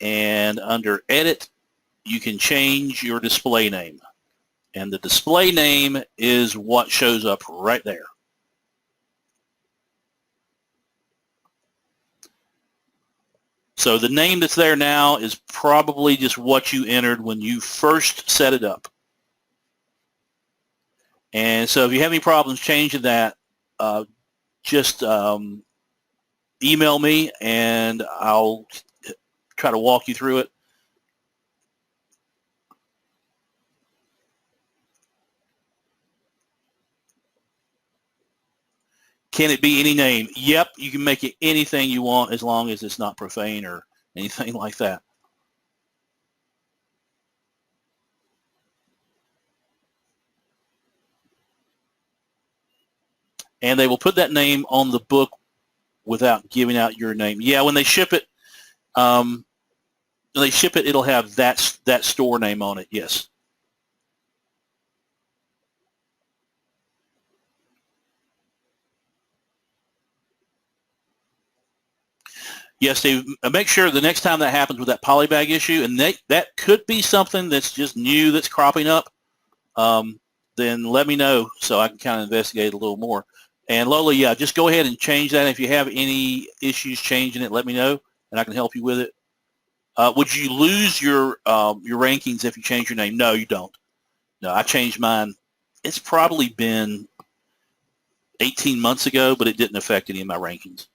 And under edit, you can change your display name. And the display name is what shows up right there. So the name that's there now is probably just what you entered when you first set it up. And so if you have any problems changing that, just email me and I'll try to walk you through it. Can it be any name? Yep, you can make it anything you want as long as it's not profane or anything like that. And they will put that name on the book without giving out your name. Yeah, when they ship it, it'll have that store name on it. Yes. Yes, Steve. Make sure the next time that happens with that polybag issue, and that could be something that's just new that's cropping up, then let me know so I can kind of investigate a little more. And Lola, yeah, just go ahead and change that. If you have any issues changing it, let me know, and I can help you with it. Would you lose your rankings if you change your name? No, you don't. No, I changed mine. It's probably been 18 months ago, but it didn't affect any of my rankings.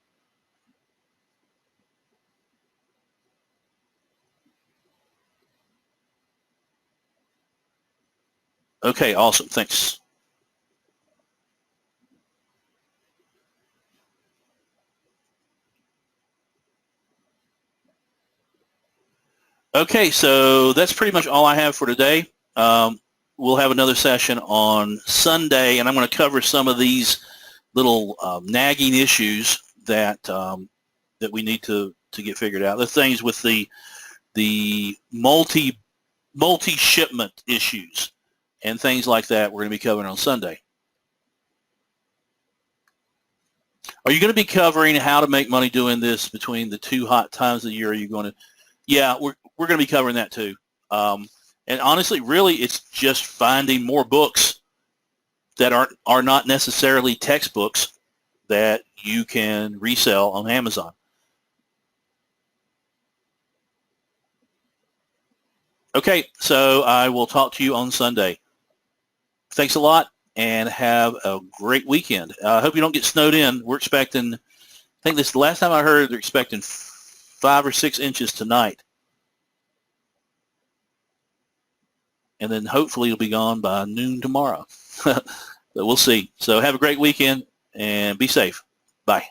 Okay, awesome. Thanks. Okay, so that's pretty much all I have for today. We'll have another session on Sunday, and I'm going to cover some of these little nagging issues that that we need to get figured out. The things with the multi-shipment issues and things like that we're going to be covering on Sunday. Are you going to be covering how to make money doing this between the two hot times of the year? Are you going to? Yeah, we're going to be covering that too. And honestly, really, it's just finding more books that are not necessarily textbooks that you can resell on Amazon. Okay, so I will talk to you on Sunday. Thanks a lot, and have a great weekend. I hope you don't get snowed in. We're expecting, I think this the last time I heard, they're expecting 5 or 6 inches tonight. And then hopefully it'll be gone by noon tomorrow. But we'll see. So have a great weekend and be safe. Bye.